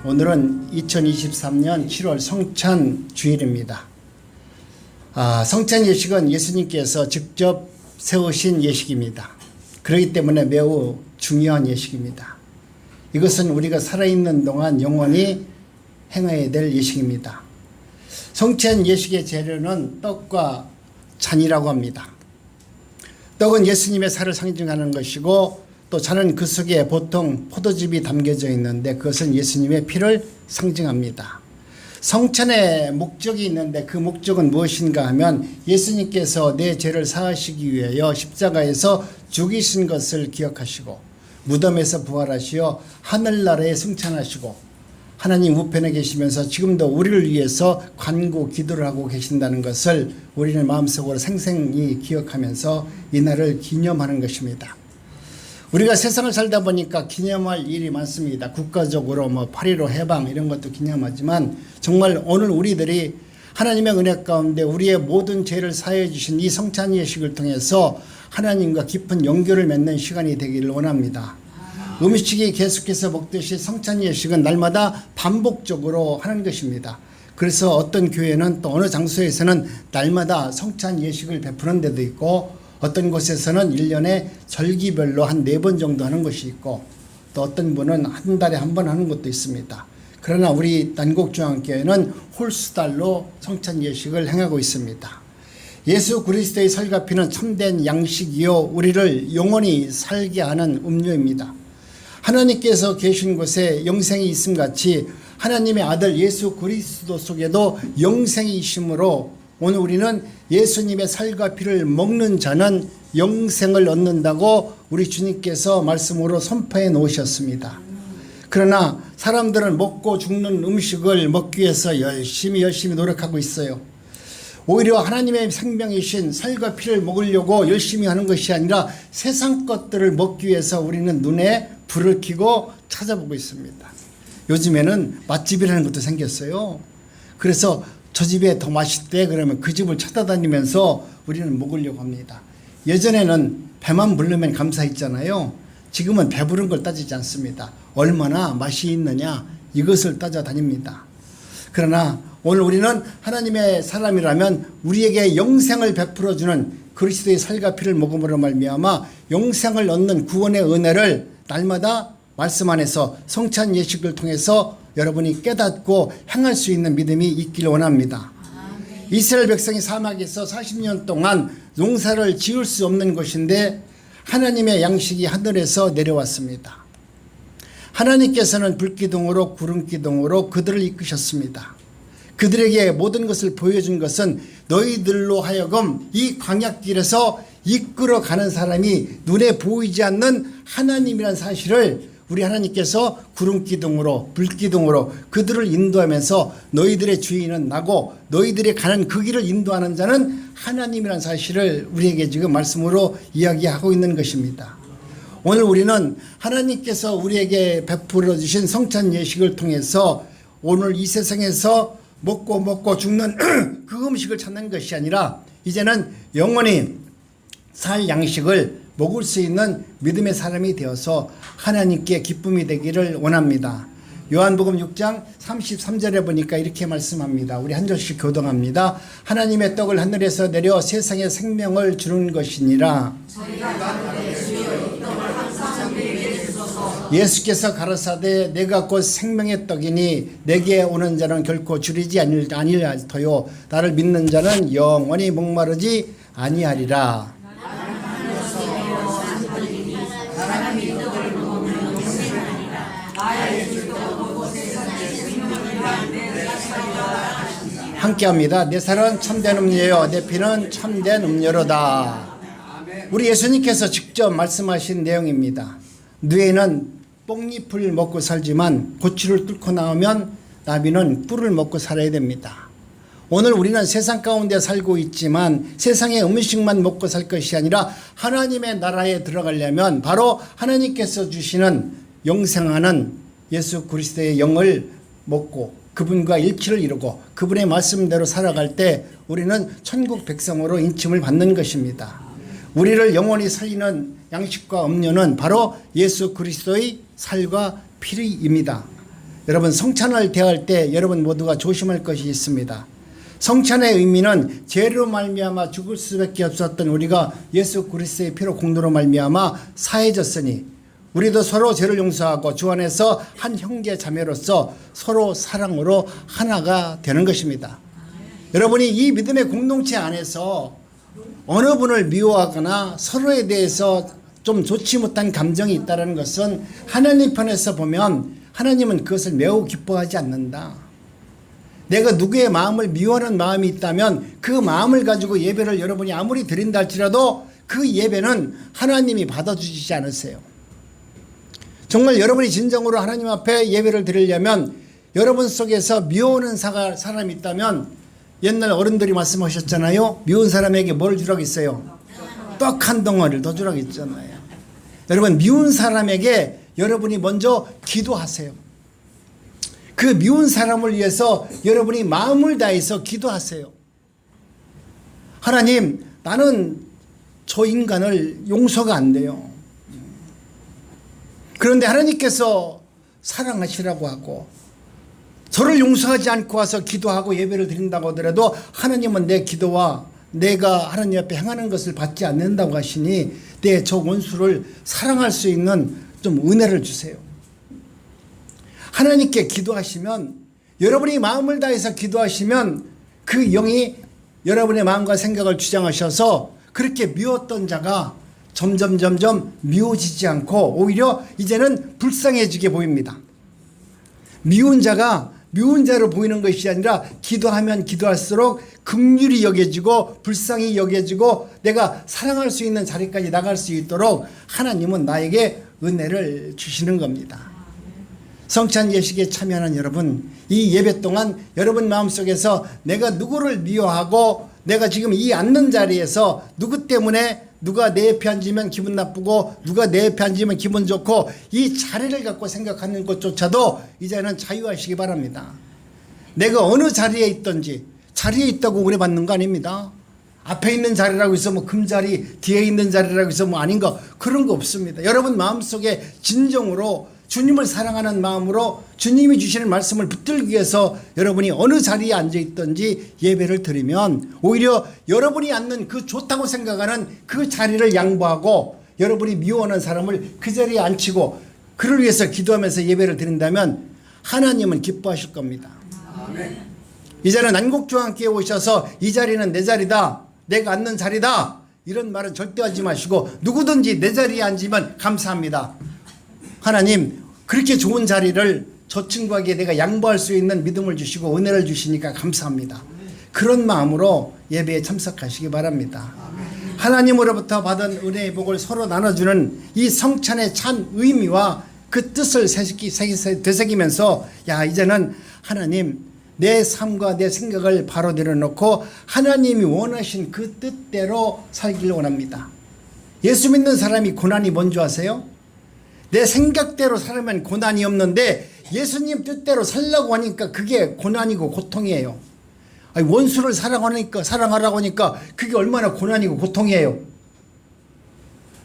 오늘은 2023년 7월 성찬 주일입니다. 성찬 예식은 예수님께서 직접 세우신 예식입니다. 그렇기 때문에 매우 중요한 예식입니다. 이것은 우리가 살아있는 동안 영원히 행해야 될 예식입니다. 성찬 예식의 재료는 떡과 잔이라고 합니다. 떡은 예수님의 살을 상징하는 것이고 또 잔은 그 속에 보통 포도즙이 담겨져 있는데 그것은 예수님의 피를 상징합니다. 성찬의 목적이 있는데 그 목적은 무엇인가 하면 예수님께서 내 죄를 사하시기 위하여 십자가에서 죽이신 것을 기억하시고 무덤에서 부활하시어 하늘나라에 승천하시고 하나님 우편에 계시면서 지금도 우리를 위해서 간구 기도를 하고 계신다는 것을 우리는 마음속으로 생생히 기억하면서 이날을 기념하는 것입니다. 우리가 세상을 살다 보니까 기념할 일이 많습니다. 국가적으로 8.15 해방 이런 것도 기념하지만 정말 오늘 우리들이 하나님의 은혜 가운데 우리의 모든 죄를 사해 주신 이 성찬 예식을 통해서 하나님과 깊은 연결을 맺는 시간이 되기를 원합니다. 음식이 계속해서 먹듯이 성찬 예식은 날마다 반복적으로 하는 것입니다. 그래서 어떤 교회는 또 어느 장소에서는 날마다 성찬 예식을 베푸는 데도 있고 어떤 곳에서는 1년에 절기별로 한 4번 정도 하는 것이 있고 또 어떤 분은 한 달에 한 번 하는 것도 있습니다. 그러나 우리 난곡중앙교회는 홀수달로 성찬 예식을 행하고 있습니다. 예수 그리스도의 살과 피는 참된 양식이요 우리를 영원히 살게 하는 음료입니다. 하나님께서 계신 곳에 영생이 있음 같이 하나님의 아들 예수 그리스도 속에도 영생이 있으므로 오늘 우리는 예수님의 살과 피를 먹는 자는 영생을 얻는다고 우리 주님께서 말씀으로 선포해 놓으셨습니다. 그러나 사람들은 먹고 죽는 음식을 먹기 위해서 열심히 노력하고 있어요. 오히려 하나님의 생명이신 살과 피를 먹으려고 열심히 하는 것이 아니라 세상 것들을 먹기 위해서 우리는 눈에 불을 켜고 찾아보고 있습니다. 요즘에는 맛집이라는 것도 생겼어요. 그래서 저 집에 더 맛있대 그러면 그 집을 찾아다니면서 우리는 먹으려고 합니다. 예전에는 배만 부르면 감사했잖아요. 지금은 배부른 걸 따지지 않습니다. 얼마나 맛이 있느냐 이것을 따져다닙니다. 그러나 오늘 우리는 하나님의 사람이라면 우리에게 영생을 베풀어주는 그리스도의 살과 피를 먹음으로 말미암아 영생을 얻는 구원의 은혜를 날마다 말씀 안에서 성찬 예식을 통해서 여러분이 깨닫고 행할 수 있는 믿음이 있기를 원합니다. 이스라엘 백성이 사막에서 40년 동안 농사를 지을 수 없는 것인데 하나님의 양식이 하늘에서 내려왔습니다. 하나님께서는 불기둥으로 구름기둥으로 그들을 이끄셨습니다. 그들에게 모든 것을 보여준 것은 너희들로 하여금 이 광야길에서 이끌어가는 사람이 눈에 보이지 않는 하나님이라는 사실을 우리 하나님께서 구름기둥으로 불기둥으로 그들을 인도하면서 너희들의 주인은 나고 너희들이 가는 그 길을 인도하는 자는 하나님이라는 사실을 우리에게 지금 말씀으로 이야기하고 있는 것입니다. 오늘 우리는 하나님께서 우리에게 베풀어 주신 성찬 예식을 통해서 오늘 이 세상에서 먹고 죽는 그 음식을 찾는 것이 아니라 이제는 영원히 살 양식을 먹을 수 있는 믿음의 사람이 되어서 하나님께 기쁨이 되기를 원합니다. 요한복음 6장 33절에 보니까 이렇게 말씀합니다. 우리 한 절씩 교동합니다. 하나님의 떡을 하늘에서 내려 세상에 생명을 주는 것이니라. 예수께서 가라사대 내가 곧 생명의 떡이니 내게 오는 자는 결코 줄이지 아니하리요 나를 믿는 자는 영원히 목마르지 아니하리라. 함께합니다. 내 살은 참된 음료요 내 피는 참된 음료로다. 우리 예수님께서 직접 말씀하신 내용입니다. 뇌는 뽕잎을 먹고 살지만 고추를 뚫고 나오면 나비는 뿔을 먹고 살아야 됩니다. 오늘 우리는 세상 가운데 살고 있지만 세상의 음식만 먹고 살 것이 아니라 하나님의 나라에 들어가려면 바로 하나님께서 주시는 영생하는 예수 그리스도의 영을 먹고 그분과 일치를 이루고 그분의 말씀대로 살아갈 때 우리는 천국 백성으로 인침을 받는 것입니다. 우리를 영원히 살리는 양식과 음료는 바로 예수 그리스도의 살과 피입니다. 여러분 성찬을 대할 때 여러분 모두가 조심할 것이 있습니다. 성찬의 의미는 죄로 말미암아 죽을 수밖에 없었던 우리가 예수 그리스도의 피로 공로로 말미암아 사해졌으니 우리도 서로 죄를 용서하고 주 안에서 한 형제 자매로서 서로 사랑으로 하나가 되는 것입니다. 여러분이 이 믿음의 공동체 안에서 어느 분을 미워하거나 서로에 대해서 좀 좋지 못한 감정이 있다는 것은 하나님 편에서 보면 하나님은 그것을 매우 기뻐하지 않는다. 내가 누구의 마음을 미워하는 마음이 있다면 그 마음을 가지고 예배를 여러분이 아무리 드린다 할지라도 그 예배는 하나님이 받아주시지 않으세요. 정말 여러분이 진정으로 하나님 앞에 예배를 드리려면 여러분 속에서 미워하는 사람이 있다면 옛날 어른들이 말씀하셨잖아요. 미운 사람에게 뭘 주라고 했어요? 떡 한 덩어리를 더 주라고 했잖아요. 여러분 미운 사람에게 여러분이 먼저 기도하세요. 그 미운 사람을 위해서 여러분이 마음을 다해서 기도하세요. 하나님, 나는 저 인간을 용서가 안 돼요. 그런데 하나님께서 사랑하시라고 하고 저를 용서하지 않고 와서 기도하고 예배를 드린다고 하더라도 하나님은 내 기도와 내가 하나님 앞에 행하는 것을 받지 않는다고 하시니 내 저 원수를 사랑할 수 있는 좀 은혜를 주세요. 하나님께 기도하시면 여러분이 마음을 다해서 기도하시면 그 영이 여러분의 마음과 생각을 주장하셔서 그렇게 미웠던 자가 점점 미워지지 않고 오히려 이제는 불쌍해지게 보입니다. 미운 자가 미운 자로 보이는 것이 아니라 기도하면 기도할수록 긍휼히 여겨지고 불쌍히 여겨지고 내가 사랑할 수 있는 자리까지 나갈 수 있도록 하나님은 나에게 은혜를 주시는 겁니다. 성찬 예식에 참여하는 여러분, 이 예배 동안 여러분 마음속에서 내가 누구를 미워하고 내가 지금 이 앉는 자리에서 누구 때문에 누가 내 옆에 앉으면 기분 나쁘고 누가 내 옆에 앉으면 기분 좋고 이 자리를 갖고 생각하는 것조차도 이제는 자유하시기 바랍니다. 내가 어느 자리에 있든지 자리에 있다고 오래 받는 거 아닙니다. 앞에 있는 자리라고 해서 뭐 금자리, 뒤에 있는 자리라고 해서 뭐 아닌가, 그런 거 없습니다. 여러분 마음속에 진정으로 주님을 사랑하는 마음으로 주님이 주시는 말씀을 붙들기 위해서 여러분이 어느 자리에 앉아 있든지 예배를 드리면 오히려 여러분이 앉는 그 좋다고 생각하는 그 자리를 양보하고 여러분이 미워하는 사람을 그 자리에 앉히고 그를 위해서 기도하면서 예배를 드린다면 하나님은 기뻐하실 겁니다. 아멘. 이제는 안국주왕께 오셔서 이 자리는 내 자리다, 내가 앉는 자리다, 이런 말은 절대 하지 마시고 누구든지 내 자리에 앉으면 감사합니다. 하나님, 그렇게 좋은 자리를 저 친구에게 내가 양보할 수 있는 믿음을 주시고 은혜를 주시니까 감사합니다. 그런 마음으로 예배에 참석하시기 바랍니다. 하나님으로부터 받은 은혜의 복을 서로 나눠주는 이 성찬의 참 의미와 그 뜻을 되새기면서 야, 이제는 하나님, 내 삶과 내 생각을 바로 내려놓고 하나님이 원하신 그 뜻대로 살기를 원합니다. 예수 믿는 사람이 고난이 뭔지 아세요? 내 생각대로 살면 고난이 없는데 예수님 뜻대로 살라고 하니까 그게 고난이고 고통이에요. 아니, 원수를 사랑하라고 하니까 그게 얼마나 고난이고 고통이에요.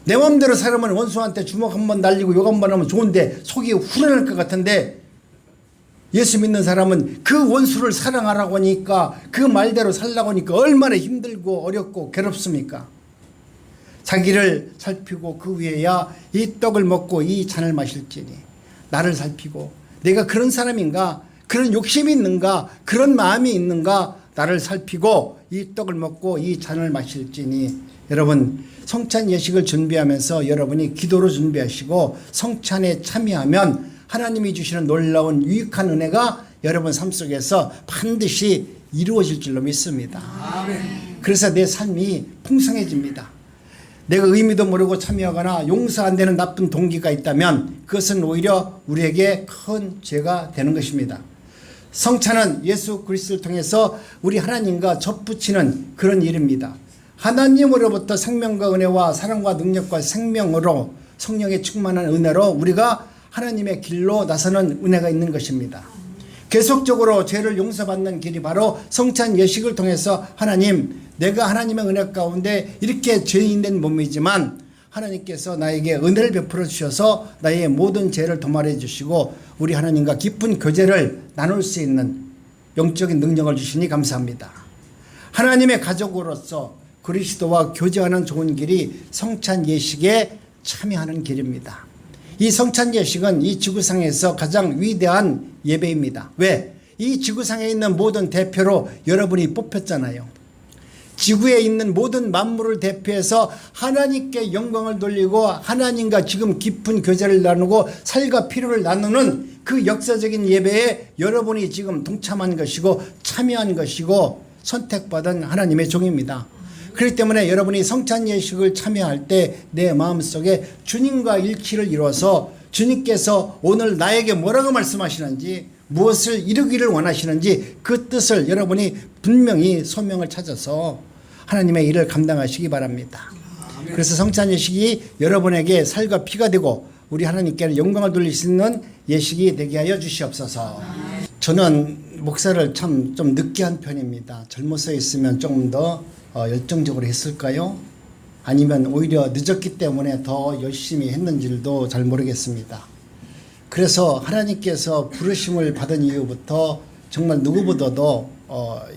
내 마음대로 살면 원수한테 주먹 한번 날리고 욕 한번 하면 좋은데 속이 후련할 것 같은데 예수 믿는 사람은 그 원수를 사랑하라고 하니까 그 말대로 살라고 하니까 얼마나 힘들고 어렵고 괴롭습니까? 자기를 살피고 그 위에야 이 떡을 먹고 이 잔을 마실지니 나를 살피고 내가 그런 사람인가, 그런 욕심이 있는가, 그런 마음이 있는가 나를 살피고 이 떡을 먹고 이 잔을 마실지니. 여러분 성찬 예식을 준비하면서 여러분이 기도로 준비하시고 성찬에 참여하면 하나님이 주시는 놀라운 유익한 은혜가 여러분 삶 속에서 반드시 이루어질 줄로 믿습니다. 아멘. 그래서 내 삶이 풍성해집니다. 내가 의미도 모르고 참여하거나 용서 안 되는 나쁜 동기가 있다면 그것은 오히려 우리에게 큰 죄가 되는 것입니다. 성찬은 예수 그리스도를 통해서 우리 하나님과 접붙이는 그런 일입니다. 하나님으로부터 생명과 은혜와 사랑과 능력과 생명으로 성령의 충만한 은혜로 우리가 하나님의 길로 나서는 은혜가 있는 것입니다. 계속적으로 죄를 용서받는 길이 바로 성찬 예식을 통해서 하나님, 내가 하나님의 은혜 가운데 이렇게 죄인된 몸이지만 하나님께서 나에게 은혜를 베풀어 주셔서 나의 모든 죄를 도말해 주시고 우리 하나님과 깊은 교제를 나눌 수 있는 영적인 능력을 주시니 감사합니다. 하나님의 가족으로서 그리스도와 교제하는 좋은 길이 성찬 예식에 참여하는 길입니다. 이 성찬 예식은 이 지구상에서 가장 위대한 예배입니다. 왜? 이 지구상에 있는 모든 대표로 여러분이 뽑혔잖아요. 지구에 있는 모든 만물을 대표해서 하나님께 영광을 돌리고 하나님과 지금 깊은 교제를 나누고 살과 피로를 나누는 그 역사적인 예배에 여러분이 지금 동참한 것이고 참여한 것이고 선택받은 하나님의 종입니다. 그렇기 때문에 여러분이 성찬 예식을 참여할 때 내 마음속에 주님과 일치를 이루어서 주님께서 오늘 나에게 뭐라고 말씀하시는지 무엇을 이루기를 원하시는지 그 뜻을 여러분이 분명히 소명을 찾아서 하나님의 일을 감당하시기 바랍니다. 그래서 성찬 예식이 여러분에게 살과 피가 되고 우리 하나님께 영광을 돌릴 수 있는 예식이 되게 하여 주시옵소서. 저는 목사를 참 좀 늦게 한 편입니다. 젊어서 있으면 조금 더 열정적으로 했을까요? 아니면 오히려 늦었기 때문에 더 열심히 했는지도 잘 모르겠습니다. 그래서 하나님께서 부르심을 받은 이후부터 정말 누구보다도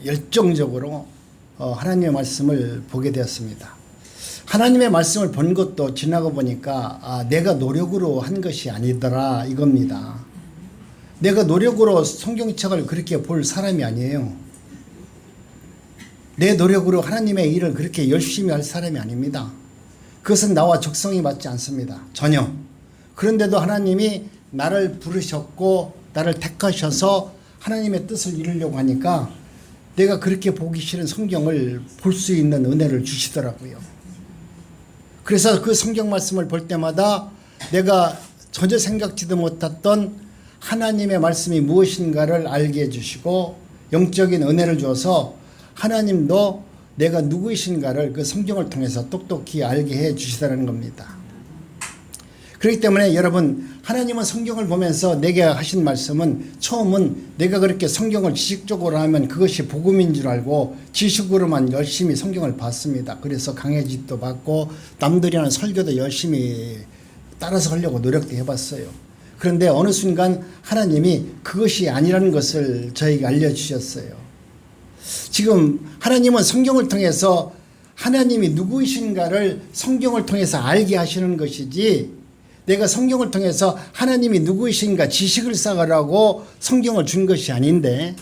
열정적으로 하나님의 말씀을 보게 되었습니다. 하나님의 말씀을 본 것도 지나고 보니까 내가 노력으로 한 것이 아니더라 이겁니다. 내가 노력으로 성경책을 그렇게 볼 사람이 아니에요. 내 노력으로 하나님의 일을 그렇게 열심히 할 사람이 아닙니다. 그것은 나와 적성이 맞지 않습니다. 전혀. 그런데도 하나님이 나를 부르셨고 나를 택하셔서 하나님의 뜻을 이루려고 하니까 내가 그렇게 보기 싫은 성경을 볼 수 있는 은혜를 주시더라고요. 그래서 그 성경 말씀을 볼 때마다 내가 전혀 생각지도 못했던 하나님의 말씀이 무엇인가를 알게 해주시고 영적인 은혜를 주어서 하나님도 내가 누구이신가를 그 성경을 통해서 똑똑히 알게 해 주시다는 겁니다. 그렇기 때문에 여러분 하나님은 성경을 보면서 내게 하신 말씀은 처음은 내가 그렇게 성경을 지식적으로 하면 그것이 복음인 줄 알고 지식으로만 열심히 성경을 봤습니다. 그래서 강해집도 받고 남들이 하는 설교도 열심히 따라서 하려고 노력도 해봤어요. 그런데 어느 순간 하나님이 그것이 아니라는 것을 저에게 알려주셨어요. 지금 하나님은 성경을 통해서 하나님이 누구이신가를 성경을 통해서 알게 하시는 것이지 내가 성경을 통해서 하나님이 누구이신가 지식을 쌓으라고 성경을 준 것이 아닌데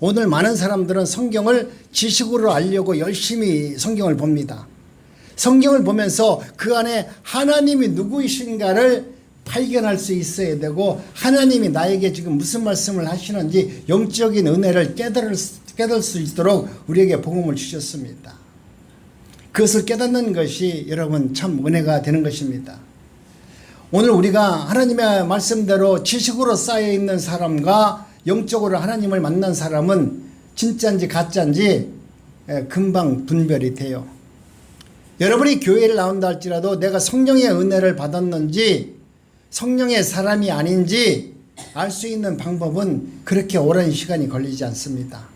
오늘 많은 사람들은 성경을 지식으로 알려고 열심히 성경을 봅니다. 성경을 보면서 그 안에 하나님이 누구이신가를 발견할 수 있어야 되고 하나님이 나에게 지금 무슨 말씀을 하시는지 영적인 은혜를 깨달을 수 있도록 우리에게 복음을 주셨습니다. 그것을 깨닫는 것이 여러분 참 은혜가 되는 것입니다. 오늘 우리가 하나님의 말씀대로 지식으로 쌓여있는 사람과 영적으로 하나님을 만난 사람은 진짜인지 가짜인지 금방 분별이 돼요. 여러분이 교회를 나온다 할지라도 내가 성령의 은혜를 받았는지 성령의 사람이 아닌지 알 수 있는 방법은 그렇게 오랜 시간이 걸리지 않습니다.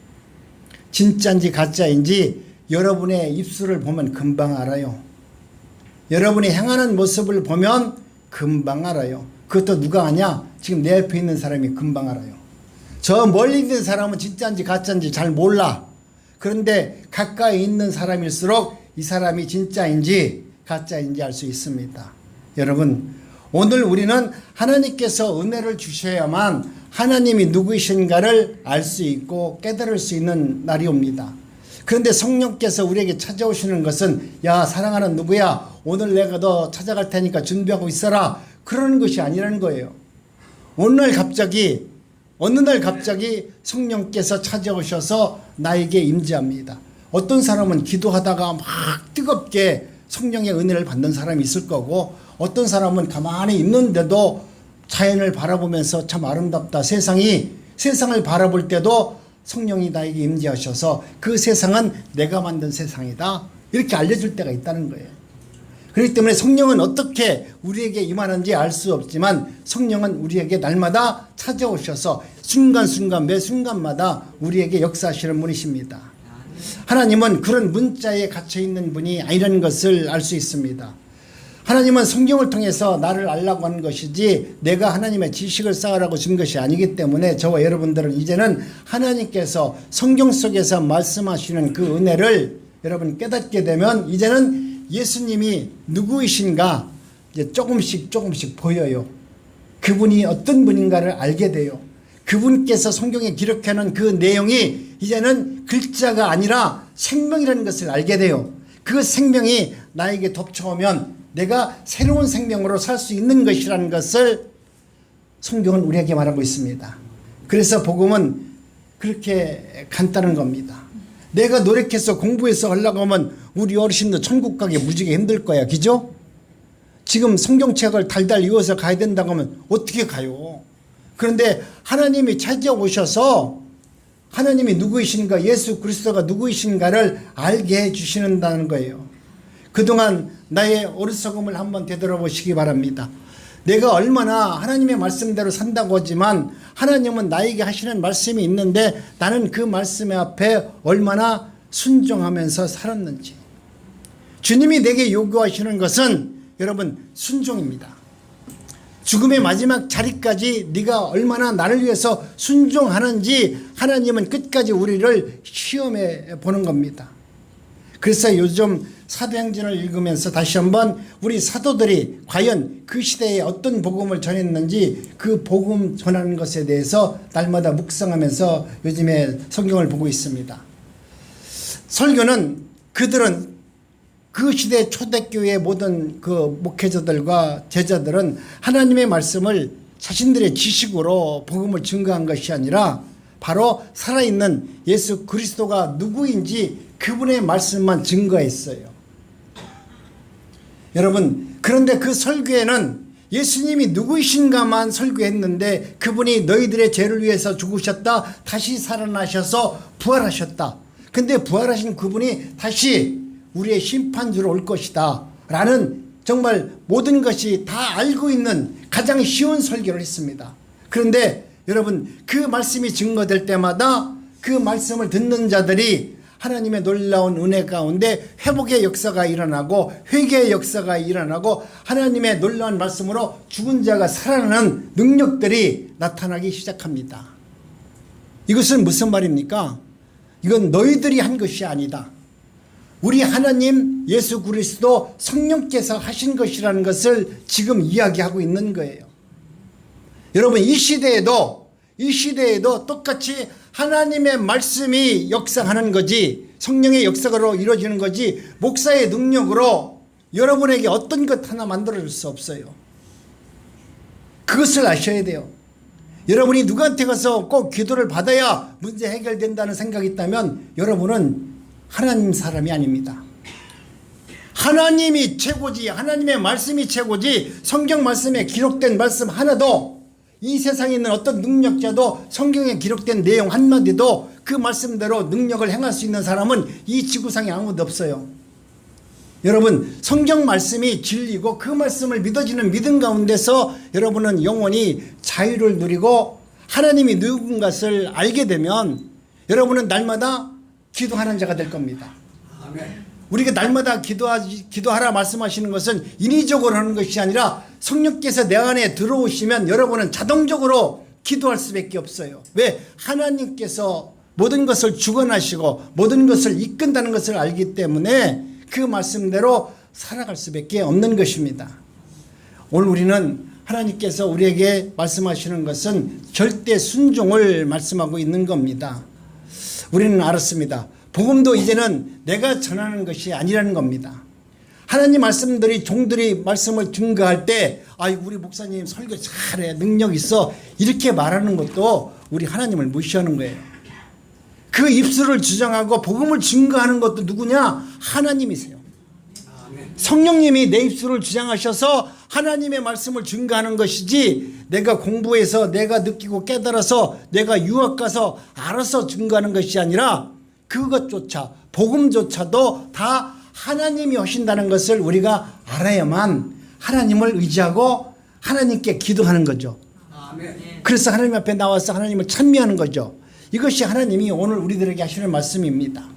진짜인지 가짜인지 여러분의 입술을 보면 금방 알아요. 여러분이 행하는 모습을 보면 금방 알아요. 그것도 누가 아냐? 지금 내 옆에 있는 사람이 금방 알아요. 저 멀리 있는 사람은 진짜인지 가짜인지 잘 몰라. 그런데 가까이 있는 사람일수록 이 사람이 진짜인지 가짜인지 알 수 있습니다. 여러분, 오늘 우리는 하나님께서 은혜를 주셔야만 하나님이 누구이신가를 알 수 있고 깨달을 수 있는 날이 옵니다. 그런데 성령께서 우리에게 찾아오시는 것은 야 사랑하는 누구야 오늘 내가 너 찾아갈 테니까 준비하고 있어라 그러는 것이 아니라는 거예요. 어느 날 갑자기 성령께서 찾아오셔서 나에게 임재합니다. 어떤 사람은 기도하다가 막 뜨겁게 성령의 은혜를 받는 사람이 있을 거고 어떤 사람은 가만히 있는데도 자연을 바라보면서 참 아름답다 세상을 바라볼 때도 성령이 나에게 임재하셔서 그 세상은 내가 만든 세상이다 이렇게 알려줄 때가 있다는 거예요. 그렇기 때문에 성령은 어떻게 우리에게 임하는지 알 수 없지만 성령은 우리에게 날마다 찾아오셔서 순간순간 매 순간마다 우리에게 역사하시는 분이십니다. 하나님은 그런 문자에 갇혀있는 분이 아니라는 것을 알 수 있습니다. 하나님은 성경을 통해서 나를 알라고 하는 것이지 내가 하나님의 지식을 쌓으라고 준 것이 아니기 때문에 저와 여러분들은 이제는 하나님께서 성경 속에서 말씀하시는 그 은혜를 여러분 깨닫게 되면 이제는 예수님이 누구이신가 이제 조금씩 보여요. 그분이 어떤 분인가를 알게 돼요. 그분께서 성경에 기록하는 그 내용이 이제는 글자가 아니라 생명이라는 것을 알게 돼요. 그 생명이 나에게 덮쳐오면 내가 새로운 생명으로 살 수 있는 것이라는 것을 성경은 우리에게 말하고 있습니다. 그래서 복음은 그렇게 간단한 겁니다. 내가 노력해서 공부해서 하려고 하면 우리 어르신도 천국 가기 무지개 힘들 거야. 그죠? 지금 성경책을 달달 이어서 가야 된다고 하면 어떻게 가요? 그런데 하나님이 찾아오셔서 하나님이 누구이신가, 예수 그리스도가 누구이신가를 알게 해주시는다는 거예요. 그동안 나의 어리석음을 한번 되돌아보시기 바랍니다. 내가 얼마나 하나님의 말씀대로 산다고 하지만 하나님은 나에게 하시는 말씀이 있는데 나는 그 말씀 앞에 얼마나 순종하면서 살았는지. 주님이 내게 요구하시는 것은 여러분 순종입니다. 죽음의 마지막 자리까지 네가 얼마나 나를 위해서 순종하는지 하나님은 끝까지 우리를 시험해 보는 겁니다. 그래서 요즘 사도행전을 읽으면서 다시 한번 우리 사도들이 과연 그 시대에 어떤 복음을 전했는지 그 복음 전하는 것에 대해서 날마다 묵상하면서 요즘에 성경을 보고 있습니다. 설교는 그들은 그 시대 초대교회의 모든 그 목회자들과 제자들은 하나님의 말씀을 자신들의 지식으로 복음을 증거한 것이 아니라 바로 살아있는 예수 그리스도가 누구인지 그분의 말씀만 증거했어요. 여러분, 그런데 그 설교에는 예수님이 누구이신가만 설교했는데 그분이 너희들의 죄를 위해서 죽으셨다, 다시 살아나셔서 부활하셨다. 근데 부활하신 그분이 다시 우리의 심판주로 올 것이다 라는 정말 모든 것이 다 알고 있는 가장 쉬운 설교를 했습니다. 그런데 여러분, 그 말씀이 증거될 때마다 그 말씀을 듣는 자들이 하나님의 놀라운 은혜 가운데 회복의 역사가 일어나고 회개의 역사가 일어나고 하나님의 놀라운 말씀으로 죽은 자가 살아나는 능력들이 나타나기 시작합니다. 이것은 무슨 말입니까? 이건 너희들이 한 것이 아니다. 우리 하나님 예수 그리스도 성령께서 하신 것이라는 것을 지금 이야기하고 있는 거예요. 여러분, 이 시대에도 똑같이 하나님의 말씀이 역사하는 거지, 성령의 역사로 이루어지는 거지, 목사의 능력으로 여러분에게 어떤 것 하나 만들어줄 수 없어요. 그것을 아셔야 돼요. 여러분이 누구한테 가서 꼭 기도를 받아야 문제 해결된다는 생각이 있다면 여러분은 하나님 사람이 아닙니다. 하나님이 최고지, 하나님의 말씀이 최고지, 성경 말씀에 기록된 말씀 하나도, 이 세상에 있는 어떤 능력자도 성경에 기록된 내용 한마디도 그 말씀대로 능력을 행할 수 있는 사람은 이 지구상에 아무도 없어요. 여러분, 성경 말씀이 진리고 그 말씀을 믿어지는 믿음 가운데서 여러분은 영원히 자유를 누리고 하나님이 누군가를 알게 되면 여러분은 날마다 기도하는 자가 될 겁니다. 아멘. 우리가 날마다 기도하라 말씀하시는 것은 인위적으로 하는 것이 아니라 성령께서 내 안에 들어오시면 여러분은 자동적으로 기도할 수밖에 없어요. 왜? 하나님께서 모든 것을 주관하시고 모든 것을 이끈다는 것을 알기 때문에 그 말씀대로 살아갈 수밖에 없는 것입니다. 오늘 우리는 하나님께서 우리에게 말씀하시는 것은 절대 순종을 말씀하고 있는 겁니다. 우리는 알았습니다. 복음도 이제는 내가 전하는 것이 아니라는 겁니다. 하나님 말씀들이 종들이 말씀을 증거할 때 우리 목사님 설교 잘해, 능력 있어, 이렇게 말하는 것도 우리 하나님을 무시하는 거예요. 그 입술을 주장하고 복음을 증거하는 것도 누구냐? 하나님이세요. 성령님이 내 입술을 주장하셔서 하나님의 말씀을 증거하는 것이지 내가 공부해서 내가 느끼고 깨달아서 내가 유학 가서 알아서 증거하는 것이 아니라 그것조차, 복음조차도 다 하나님이 하신다는 것을 우리가 알아야만 하나님을 의지하고 하나님께 기도하는 거죠. 그래서 하나님 앞에 나와서 하나님을 찬미하는 거죠. 이것이 하나님이 오늘 우리들에게 하시는 말씀입니다.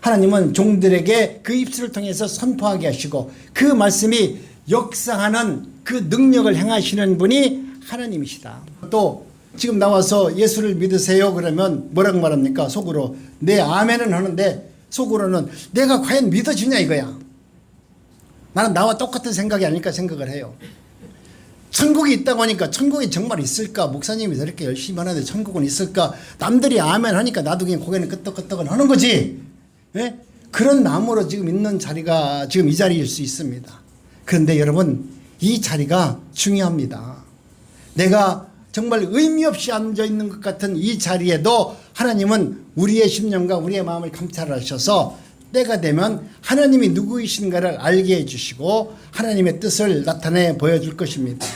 하나님은 종들에게 그 입술을 통해서 선포하게 하시고 그 말씀이 역사하는 그 능력을 행하시는 분이 하나님이시다. 또 지금 나와서 예수를 믿으세요 그러면 뭐라고 말합니까? 속으로 네 아멘은 하는데 속으로는 내가 과연 믿어지냐 이거야. 나는 나와 똑같은 생각이 아닐까 생각을 해요. 천국이 있다고 하니까 천국이 정말 있을까? 목사님이 저렇게 열심히 하는데 천국은 있을까? 남들이 아멘 하니까 나도 그냥 고개는 끄덕끄덕은 하는 거지. 예? 그런 마음으로 지금 있는 자리가 지금 이 자리일 수 있습니다. 그런데 여러분 이 자리가 중요합니다. 내가 정말 의미 없이 앉아 있는 것 같은 이 자리에도 하나님은 우리의 심령과 우리의 마음을 감찰하셔서 때가 되면 하나님이 누구이신가를 알게 해주시고 하나님의 뜻을 나타내 보여줄 것입니다.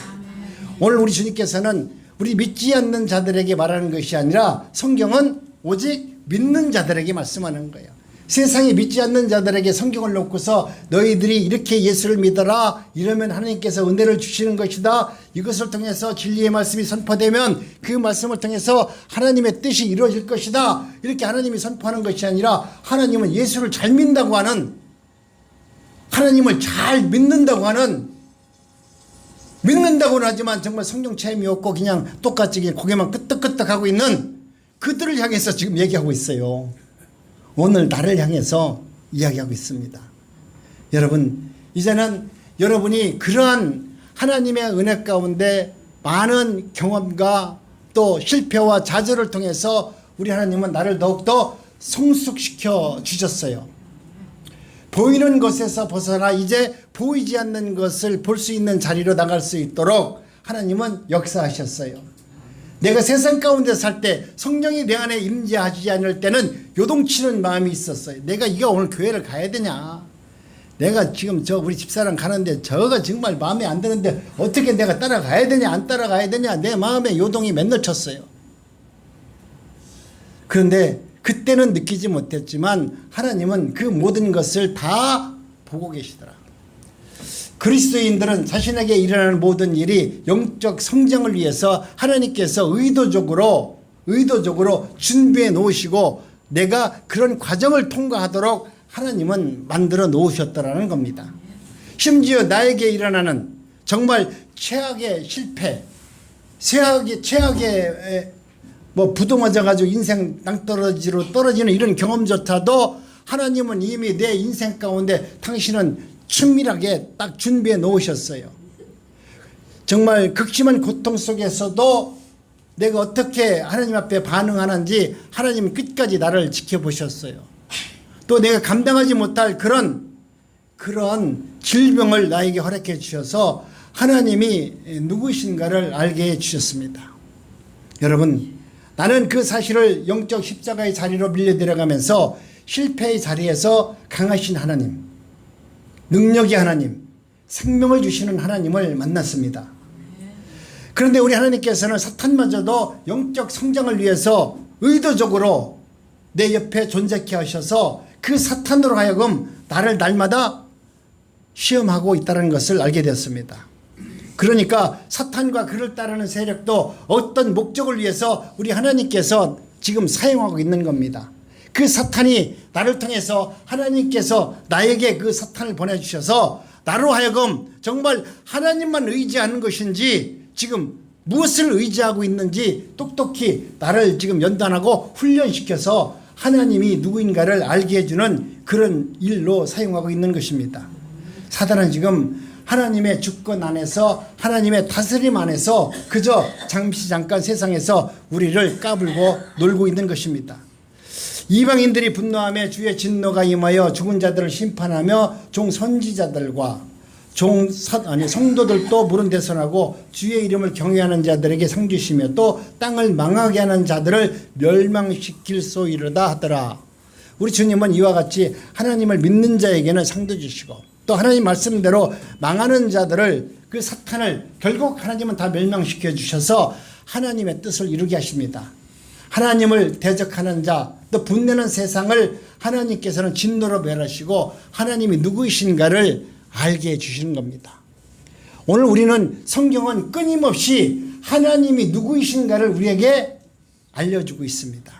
오늘 우리 주님께서는 우리 믿지 않는 자들에게 말하는 것이 아니라 성경은 오직 믿는 자들에게 말씀하는 거예요. 세상에 믿지 않는 자들에게 성경을 놓고서 너희들이 이렇게 예수를 믿어라 이러면 하나님께서 은혜를 주시는 것이다. 이것을 통해서 진리의 말씀이 선포되면 그 말씀을 통해서 하나님의 뜻이 이루어질 것이다. 이렇게 하나님이 선포하는 것이 아니라 하나님은 예수를 잘 믿는다고 하는, 하나님을 잘 믿는다고 하는, 믿는다고는 하지만 정말 성경 체험이 없고 그냥 똑같이 그냥 고개만 끄덕끄덕하고 있는 그들을 향해서 지금 얘기하고 있어요. 오늘 나를 향해서 이야기하고 있습니다. 여러분 이제는 여러분이 그러한 하나님의 은혜 가운데 많은 경험과 또 실패와 좌절을 통해서 우리 하나님은 나를 더욱더 성숙시켜 주셨어요. 보이는 것에서 벗어나 이제 보이지 않는 것을 볼 수 있는 자리로 나갈 수 있도록 하나님은 역사하셨어요. 내가 세상 가운데 살 때 성령이 내 안에 임재하지 않을 때는 요동치는 마음이 있었어요. 내가 이거 오늘 교회를 가야 되냐? 내가 지금 저 우리 집사람 가는데 저가 정말 마음에 안 드는데 어떻게 내가 따라가야 되냐 안 따라가야 되냐 내 마음에 요동이 맨날 쳤어요. 그런데 그때는 느끼지 못했지만 하나님은 그 모든 것을 다 보고 계시더라. 그리스도인들은 자신에게 일어나는 모든 일이 영적 성장을 위해서 하나님께서 의도적으로 준비해 놓으시고 내가 그런 과정을 통과하도록 하나님은 만들어 놓으셨다라는 겁니다. 심지어 나에게 일어나는 정말 최악의 실패, 최악의 뭐 부도 맞아가지고 인생 낭떠러지로 떨어지는 이런 경험조차도 하나님은 이미 내 인생 가운데 당신은 친밀하게 딱 준비해 놓으셨어요. 정말 극심한 고통 속에서도 내가 어떻게 하나님 앞에 반응하는지 하나님은 끝까지 나를 지켜보셨어요. 또 내가 감당하지 못할 그런 질병을 나에게 허락해 주셔서 하나님이 누구신가를 알게 해 주셨습니다. 여러분 나는 그 사실을 영적 십자가의 자리로 밀려 들어가면서 실패의 자리에서 강하신 하나님, 능력의 하나님, 생명을 주시는 하나님을 만났습니다. 그런데 우리 하나님께서는 사탄마저도 영적 성장을 위해서 의도적으로 내 옆에 존재케 하셔서 그 사탄으로 하여금 나를 날마다 시험하고 있다는 것을 알게 되었습니다. 그러니까 사탄과 그를 따르는 세력도 어떤 목적을 위해서 우리 하나님께서 지금 사용하고 있는 겁니다. 그 사탄이 나를 통해서 하나님께서 나에게 그 사탄을 보내주셔서 나로 하여금 정말 하나님만 의지하는 것인지 지금 무엇을 의지하고 있는지 똑똑히 나를 지금 연단하고 훈련시켜서 하나님이 누구인가를 알게 해주는 그런 일로 사용하고 있는 것입니다. 사단은 지금 하나님의 주권 안에서 하나님의 다스림 안에서 그저 잠깐 세상에서 우리를 까불고 놀고 있는 것입니다. 이방인들이 분노하며 주의 진노가 임하여 죽은 자들을 심판하며 종 선지자들과 성도들도 무른대선하고 주의 이름을 경외하는 자들에게 상 주시며 또 땅을 망하게 하는 자들을 멸망시킬 소이르다 하더라. 우리 주님은 이와 같이 하나님을 믿는 자에게는 상도 주시고 또 하나님 말씀대로 망하는 자들을 그 사탄을 결국 하나님은 다 멸망시켜 주셔서 하나님의 뜻을 이루게 하십니다. 하나님을 대적하는 자, 또 분내는 세상을 하나님께서는 진노로 멸하시고 하나님이 누구이신가를 알게 해주시는 겁니다. 오늘 우리는 성경은 끊임없이 하나님이 누구이신가를 우리에게 알려주고 있습니다.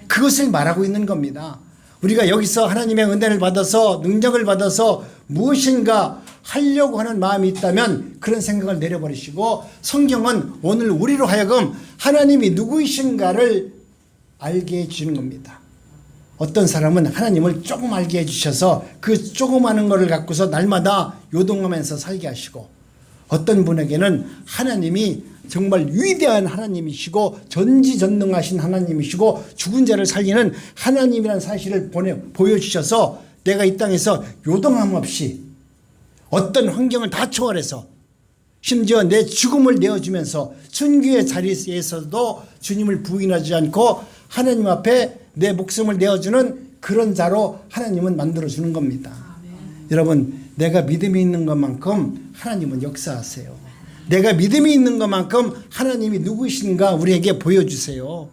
그것을 말하고 있는 겁니다. 우리가 여기서 하나님의 은혜를 받아서 능력을 받아서 무엇인가 하려고 하는 마음이 있다면 그런 생각을 내려버리시고 성경은 오늘 우리로 하여금 하나님이 누구이신가를 알게 해주는 겁니다. 어떤 사람은 하나님을 조금 알게 해주셔서 그 조그마한 거를 갖고서 날마다 요동하면서 살게 하시고, 어떤 분에게는 하나님이 정말 위대한 하나님이시고 전지전능하신 하나님이시고 죽은 자를 살리는 하나님이라는 사실을 보여주셔서 내가 이 땅에서 요동함 없이 어떤 환경을 다 초월해서 심지어 내 죽음을 내어주면서 순교의 자리에서도 주님을 부인하지 않고 하나님 앞에 내 목숨을 내어주는 그런 자로 하나님은 만들어주는 겁니다. 여러분, 내가 믿음이 있는 것만큼 하나님은 역사하세요. 내가 믿음이 있는 것만큼 하나님이 누구이신가 우리에게 보여주세요.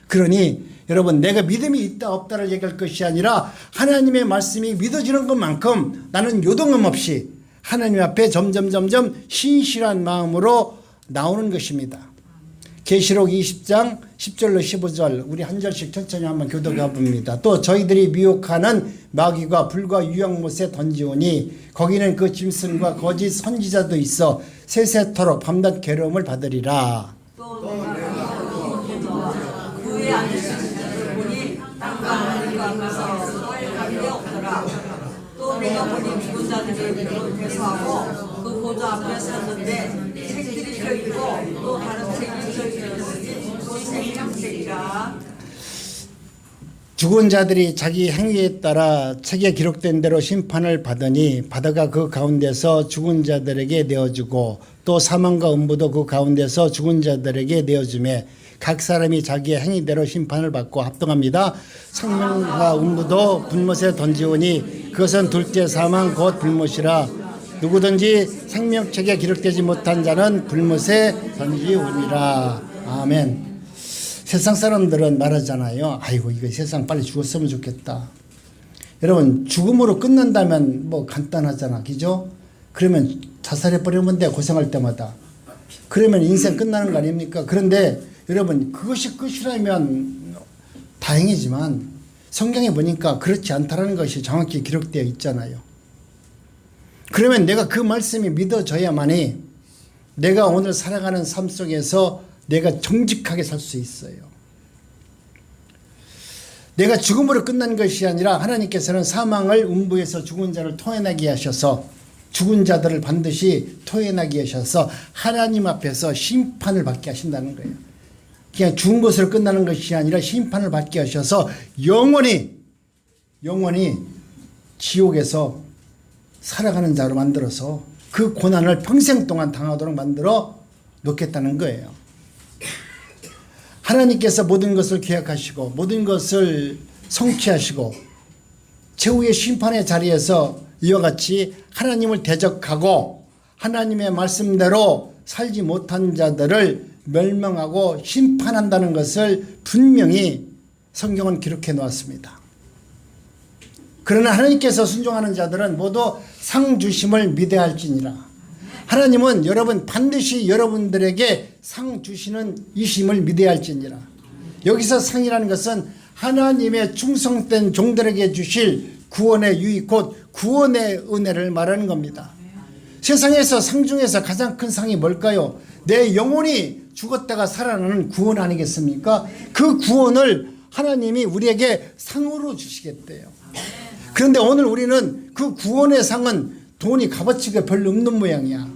그러니 여러분, 내가 믿음이 있다 없다를 얘기할 것이 아니라 하나님의 말씀이 믿어지는 것만큼 나는 요동함 없이 하나님 앞에 점점 신실한 마음으로 나오는 것입니다. 계시록 20장 10절로 15절 우리 한 절씩 천천히 한번 교독해 봅니다. 또 저희들이 미혹하는 마귀가 불과 유황못에 던지오니 거기는 그 짐승과 거짓 선지자도 있어 세세토록 밤낮 괴로움을 받으리라. 또 내가 그에 앉으신 자를 보니 땅과 하늘과 앞에서 가게 없더라. 또 내가 보니 죽은 자들이 대소하고 그 보좌 앞에 섰는데 책들이 펴있고 또 다른 책이 펴있으니 그 생명책이라. 죽은 자들이 자기 행위에 따라 책에 기록된 대로 심판을 받으니 바다가 그 가운데서 죽은 자들에게 내어주고 또 사망과 음부도 그 가운데서 죽은 자들에게 내어주매 각 사람이 자기의 행위대로 심판을 받고 합동합니다. 생명과 음부도 불못에 던지오니 그것은 둘째 사망 곧 불못이라. 누구든지 생명책에 기록되지 못한 자는 불못에 던지오니라. 아멘. 세상 사람들은 말하잖아요. 아이고, 이거 세상 빨리 죽었으면 좋겠다. 여러분, 죽음으로 끝난다면 뭐 간단하잖아. 그죠? 그러면 자살해버리면 돼. 고생할 때마다. 그러면 인생 끝나는 거 아닙니까? 그런데 여러분, 그것이 끝이라면 다행이지만 성경에 보니까 그렇지 않다라는 것이 정확히 기록되어 있잖아요. 그러면 내가 그 말씀이 믿어져야만이 내가 오늘 살아가는 삶 속에서 내가 정직하게 살 수 있어요. 내가 죽음으로 끝난 것이 아니라 하나님께서는 사망을 음부에서 죽은 자를 토해나게 하셔서 죽은 자들을 반드시 토해나게 하셔서 하나님 앞에서 심판을 받게 하신다는 거예요. 그냥 죽은 것으로 끝나는 것이 아니라 심판을 받게 하셔서 영원히 지옥에서 살아가는 자로 만들어서 그 고난을 평생 동안 당하도록 만들어 놓겠다는 거예요. 하나님께서 모든 것을 계획하시고 모든 것을 성취하시고 최후의 심판의 자리에서 이와 같이 하나님을 대적하고 하나님의 말씀대로 살지 못한 자들을 멸망하고 심판한다는 것을 분명히 성경은 기록해 놓았습니다. 그러나 하나님께서 순종하는 자들은 모두 상 주심을 믿어할지니라. 하나님은 여러분 반드시 여러분들에게 상 주시는 이심을 믿어야 할지니라. 여기서 상이라는 것은 하나님의 충성된 종들에게 주실 구원의 유익 곧 구원의 은혜를 말하는 겁니다. 세상에서 상 중에서 가장 큰 상이 뭘까요? 내 영혼이 죽었다가 살아나는 구원 아니겠습니까? 그 구원을 하나님이 우리에게 상으로 주시겠대요. 그런데 오늘 우리는 그 구원의 상은 돈이 값어치가 별로 없는 모양이야.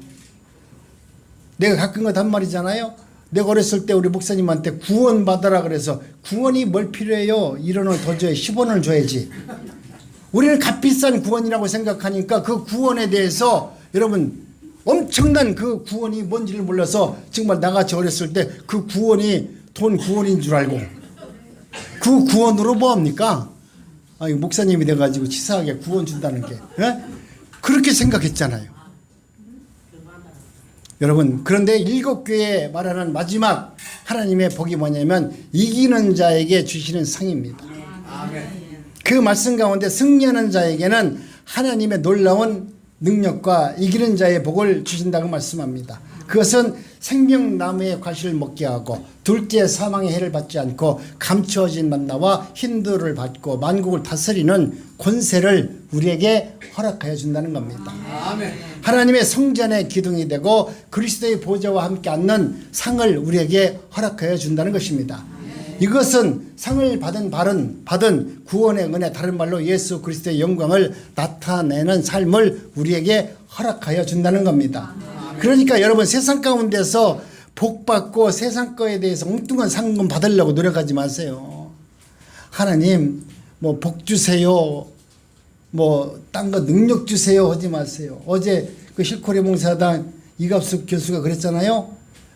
내가 가끔 한 말이잖아요. 내가 어렸을 때 우리 목사님한테 구원 받아라 그래서 구원이 뭘 필요해요? 1원을 더 줘야 10원을 줘야지. 우리는 값비싼 구원이라고 생각하니까 그 구원에 대해서 여러분 엄청난 그 구원이 뭔지를 몰라서 정말 나같이 어렸을 때 그 구원이 돈 구원인 줄 알고 그 구원으로 뭐합니까? 목사님이 돼가지고 치사하게 구원 준다는 게 그렇게 생각했잖아요. 여러분, 그런데 7교회에 말하는 마지막 하나님의 복이 뭐냐면 이기는 자에게 주시는 상입니다. 그 말씀 가운데 승리하는 자에게는 하나님의 놀라운 능력과 이기는 자의 복을 주신다고 말씀합니다. 그것은 생명나무의 과실을 먹게 하고 둘째 사망의 해를 받지 않고 감추어진 만나와 힌두를 받고 만국을 다스리는 권세를 우리에게 허락하여 준다는 겁니다. 하나님의 성전의 기둥이 되고 그리스도의 보좌와 함께 앉는 상을 우리에게 허락하여 준다는 것입니다. 이것은 상을 받은 구원의 은혜, 다른 말로 예수 그리스도의 영광을 나타내는 삶을 우리에게 허락하여 준다는 겁니다. 그러니까 여러분, 세상 가운데서 복받고 세상 거에 대해서 엉뚱한 상금 받으려고 노력하지 마세요. 하나님 뭐 복 주세요, 뭐 딴 거 능력 주세요 하지 마세요. 어제 그 실코리 봉사당 이갑숙 교수가 그랬잖아요.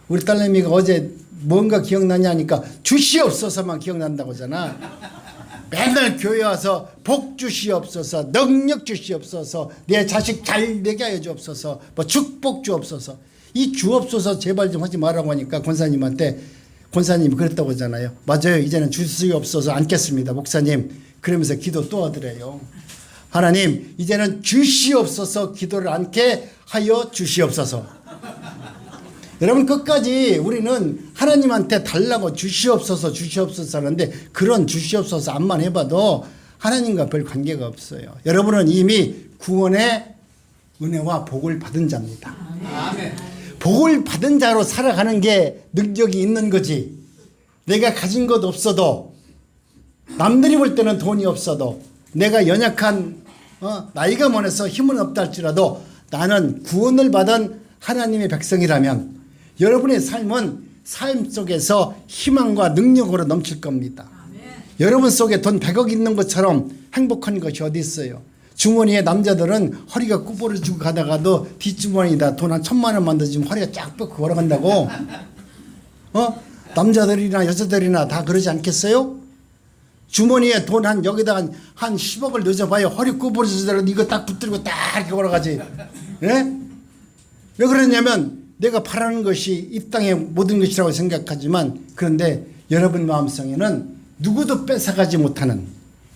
우리 딸내미가 어제 뭔가 기억나냐 하니까 주시옵소서만 기억난다고 하잖아. 맨날 교회 와서 복 주시옵소서, 능력 주시옵소서, 내 자식 잘 되게 하여 주옵소서, 뭐 축복 주옵소서. 이 주옵소서 제발 좀 하지 말라고 하니까 권사님한테, 권사님이 그랬다고 하잖아요. 맞아요, 이제는 주시옵소서 않겠습니다 목사님. 그러면서 기도 또 하더래요. 하나님 이제는 주시옵소서 기도를 않게 하여 주시옵소서. 여러분, 끝까지 우리는 하나님한테 달라고 주시옵소서 주시옵소서 하는데, 그런 주시옵소서 암만 해봐도 하나님과 별 관계가 없어요. 여러분은 이미 구원의 은혜와 복을 받은 자입니다. 아멘. 복을 받은 자로 살아가는 게 능력이 있는 거지. 내가 가진 것 없어도, 남들이 볼 때는 돈이 없어도, 내가 연약한 나이가 많아서 힘은 없다 할지라도 나는 구원을 받은 하나님의 백성이라면 여러분의 삶은 삶 속에서 희망과 능력으로 넘칠 겁니다. 여러분 속에 돈 100억 있는 것처럼 행복한 것이 어디 있어요. 주머니에 남자들은 허리가 구부러지고 가다가도 뒷주머니에다 돈 한 1,000만 원만 던지면 허리가 쫙 뻗고 걸어간다고. 남자들이나 여자들이나 다 그러지 않겠어요? 주머니에 돈 여기다가 한 10억을 넣어봐요. 허리 구부러지더라도 이거 딱 붙들고 딱 이렇게 걸어가지. 예? 왜 그러냐면 내가 바라는 것이 이 땅의 모든 것이라고 생각하지만, 그런데 여러분 마음속에는 누구도 뺏어가지 못하는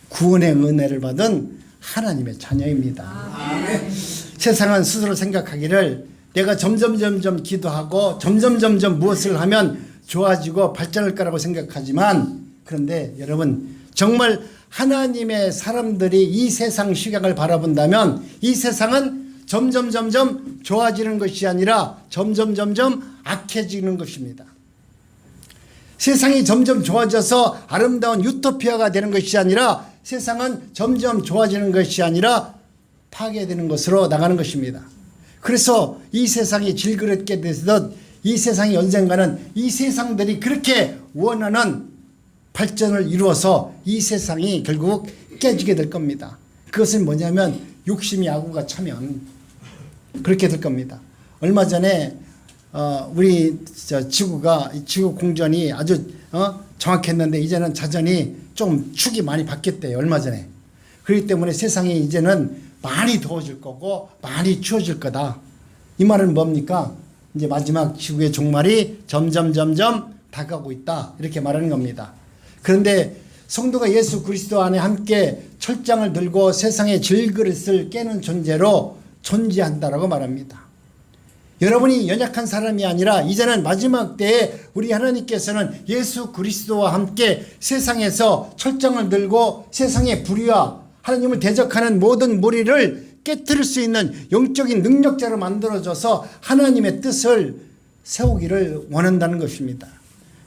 구원의 은혜를 받은 하나님의 자녀입니다. 아멘. 세상은 스스로 생각하기를 내가 점점 기도하고 점점 무엇을 하면 좋아지고 발전할 거라고 생각하지만, 그런데 여러분, 정말 하나님의 사람들이 이 세상 시각을 바라본다면 이 세상은 점점 좋아지는 것이 아니라 점점 악해지는 것입니다. 세상이 점점 좋아져서 아름다운 유토피아가 되는 것이 아니라, 세상은 점점 좋아지는 것이 아니라 파괴되는 것으로 나가는 것입니다. 그래서 이 세상이 질그릇게 되듯 이 세상이 언젠가는 이 세상들이 그렇게 원하는 발전을 이루어서 이 세상이 결국 깨지게 될 겁니다. 그것은 뭐냐면 욕심이 아구가 차면 그렇게 될 겁니다. 얼마 전에 우리 지구 공전이 아주 정확했는데 이제는 자전이 좀 축이 많이 바뀌었대요. 얼마 전에. 그렇기 때문에 세상이 이제는 많이 더워질 거고 많이 추워질 거다. 이 말은 뭡니까? 이제 마지막 지구의 종말이 점점 다가오고 있다, 이렇게 말하는 겁니다. 그런데 성도가 예수 그리스도 안에 함께 철장을 들고 세상의 질그릇을 깨는 존재로 존재한다라고 말합니다. 여러분이 연약한 사람이 아니라 이제는 마지막 때에 우리 하나님께서는 예수 그리스도와 함께 세상에서 철장을 들고 세상의 불의와 하나님을 대적하는 모든 무리를 깨뜨릴 수 있는 영적인 능력자로 만들어줘서 하나님의 뜻을 세우기를 원한다는 것입니다.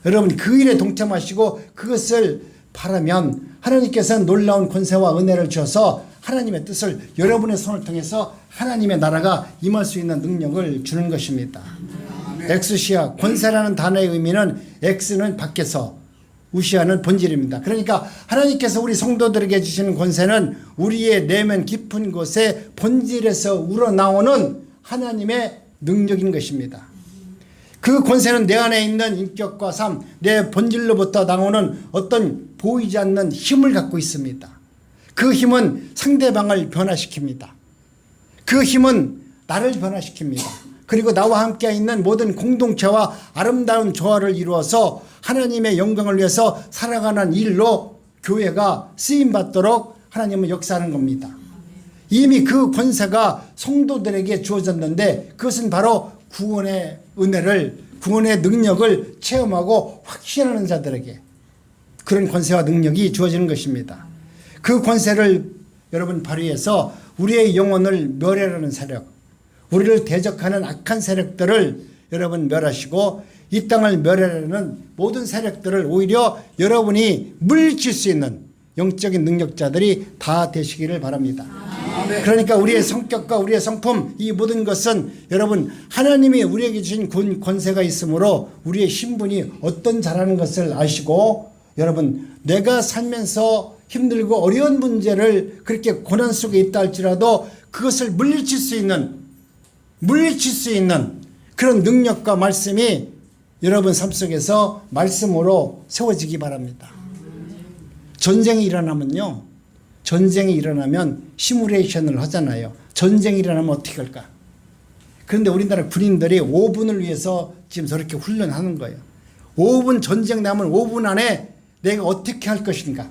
여러분, 그 일에 동참하시고 그것을 바라면 하나님께서는 놀라운 권세와 은혜를 주셔서 하나님의 뜻을 여러분의 손을 통해서 하나님의 나라가 임할 수 있는 능력을 주는 것입니다. 엑스시아, 권세라는 단어의 의미는 엑스는 밖에서, 우시아는 본질입니다. 그러니까 하나님께서 우리 성도들에게 주시는 권세는 우리의 내면 깊은 곳에 본질에서 우러나오는 하나님의 능력인 것입니다. 그 권세는 내 안에 있는 인격과 삶, 내 본질로부터 나오는 어떤 보이지 않는 힘을 갖고 있습니다. 그 힘은 상대방을 변화시킵니다. 그 힘은 나를 변화시킵니다. 그리고 나와 함께 있는 모든 공동체와 아름다운 조화를 이루어서 하나님의 영광을 위해서 살아가는 일로 교회가 쓰임받도록 하나님은 역사하는 겁니다. 이미 그 권세가 성도들에게 주어졌는데 그것은 바로 구원의 은혜를, 구원의 능력을 체험하고 확신하는 자들에게 그런 권세와 능력이 주어지는 것입니다. 그 권세를 여러분 발휘해서 우리의 영혼을 멸하려는 세력, 우리를 대적하는 악한 세력들을 여러분 멸하시고 이 땅을 멸하려는 모든 세력들을 오히려 여러분이 물리칠 수 있는 영적인 능력자들이 다 되시기를 바랍니다. 그러니까 우리의 성격과 우리의 성품, 이 모든 것은 여러분 하나님이 우리에게 주신 권세가 있으므로 우리의 신분이 어떤 자라는 것을 아시고, 여러분 내가 살면서 힘들고 어려운 문제를 그렇게 고난 속에 있다 할지라도 그것을 물리칠 수 있는 그런 능력과 말씀이 여러분 삶 속에서 말씀으로 세워지기 바랍니다. 전쟁이 일어나면 시뮬레이션을 하잖아요. 전쟁이 일어나면 어떻게 할까? 그런데 우리나라 군인들이 5분을 위해서 지금 저렇게 훈련하는 거예요. 5분 전쟁 나면 5분 안에 내가 어떻게 할 것인가?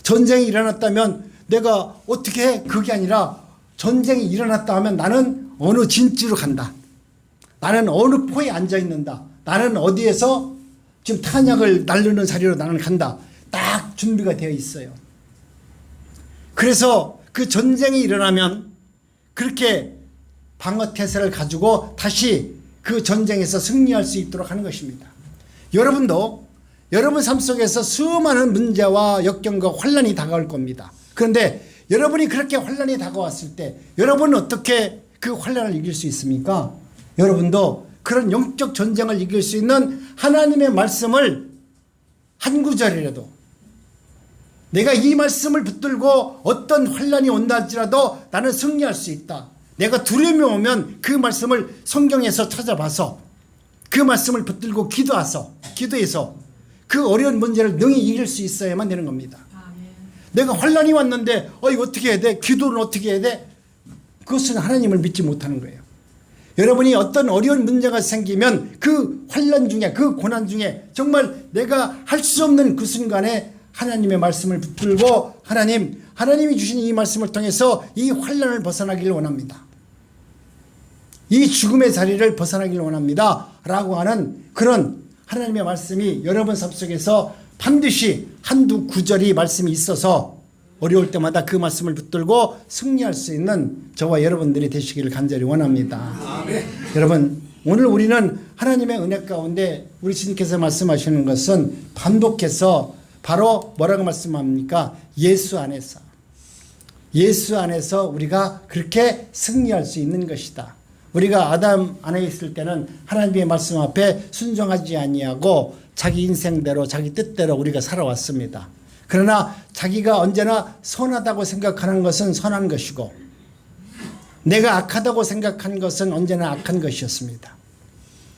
전쟁이 일어났다면 내가 어떻게 해? 그게 아니라 전쟁이 일어났다 하면 나는 어느 진지로 간다. 나는 어느 포에 앉아 있는다. 나는 어디에서 지금 탄약을 날르는 자리로 나는 간다. 딱 준비가 되어 있어요. 그래서 그 전쟁이 일어나면 그렇게 방어태세를 가지고 다시 그 전쟁에서 승리할 수 있도록 하는 것입니다. 여러분도 여러분 삶 속에서 수많은 문제와 역경과 환난이 다가올 겁니다. 그런데 여러분이 그렇게 환난이 다가왔을 때 여러분은 어떻게 그 환난을 이길 수 있습니까? 여러분도 그런 영적 전쟁을 이길 수 있는 하나님의 말씀을 한 구절이라도, 내가 이 말씀을 붙들고 어떤 환난이 온다 할지라도 나는 승리할 수 있다. 내가 두려움이 오면 그 말씀을 성경에서 찾아봐서 그 말씀을 붙들고 기도해서 그 어려운 문제를 능히 이길 수 있어야만 되는 겁니다. 내가 환난이 왔는데 이거 어떻게 해야 돼? 기도는 어떻게 해야 돼? 그것은 하나님을 믿지 못하는 거예요. 여러분이 어떤 어려운 문제가 생기면 그 환난 중에, 그 고난 중에 정말 내가 할 수 없는 그 순간에 하나님의 말씀을 붙들고 하나님이 주신 이 말씀을 통해서 이 환난을 벗어나기를 원합니다. 이 죽음의 자리를 벗어나기를 원합니다. 라고 하는 그런 하나님의 말씀이 여러분 삶 속에서 반드시 한두 구절이 말씀이 있어서 어려울 때마다 그 말씀을 붙들고 승리할 수 있는 저와 여러분들이 되시기를 간절히 원합니다. 여러분, 오늘 우리는 하나님의 은혜 가운데 우리 주님께서 말씀하시는 것은 반복해서 바로 뭐라고 말씀합니까? 예수 안에서 우리가 그렇게 승리할 수 있는 것이다. 우리가 아담 안에 있을 때는 하나님의 말씀 앞에 순종하지 아니하고 자기 인생대로 자기 뜻대로 우리가 살아왔습니다. 그러나 자기가 언제나 선하다고 생각하는 것은 선한 것이고 내가 악하다고 생각한 것은 언제나 악한 것이었습니다.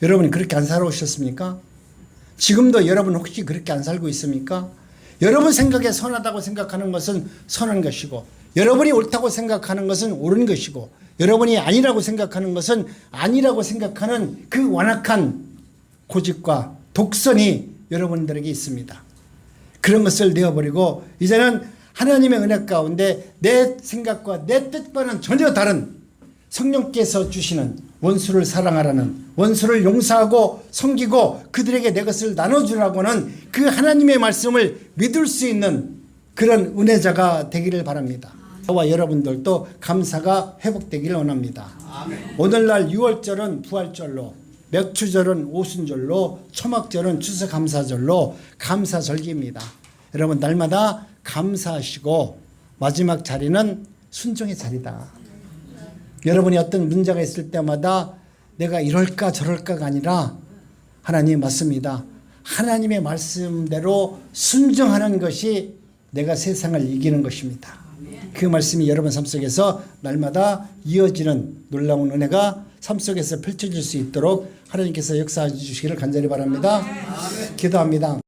여러분 그렇게 안 살아오셨습니까? 지금도 여러분 혹시 그렇게 안 살고 있습니까? 여러분 생각에 선하다고 생각하는 것은 선한 것이고 여러분이 옳다고 생각하는 것은 옳은 것이고 여러분이 아니라고 생각하는 것은 아니라고 생각하는 그 완악한 고집과 독선이 여러분들에게 있습니다. 그런 것을 내어버리고 이제는 하나님의 은혜 가운데 내 생각과 내 뜻과는 전혀 다른 성령께서 주시는 원수를 사랑하라는, 원수를 용서하고 섬기고 그들에게 내 것을 나눠주라고 하는 그 하나님의 말씀을 믿을 수 있는 그런 은혜자가 되기를 바랍니다. 저와 여러분들도 감사가 회복되기를 원합니다. 오늘날 6월절은 부활절로, 맥추절은 오순절로, 초막절은 추수감사절로 감사절기입니다. 여러분 날마다 감사하시고 마지막 자리는 순종의 자리다. 여러분이 어떤 문제가 있을 때마다 내가 이럴까 저럴까가 아니라 하나님 맞습니다. 하나님의 말씀대로 순종하는 것이 내가 세상을 이기는 것입니다. 그 말씀이 여러분 삶 속에서 날마다 이어지는 놀라운 은혜가 삶 속에서 펼쳐질 수 있도록 하나님께서 역사해 주시기를 간절히 바랍니다. 기도합니다.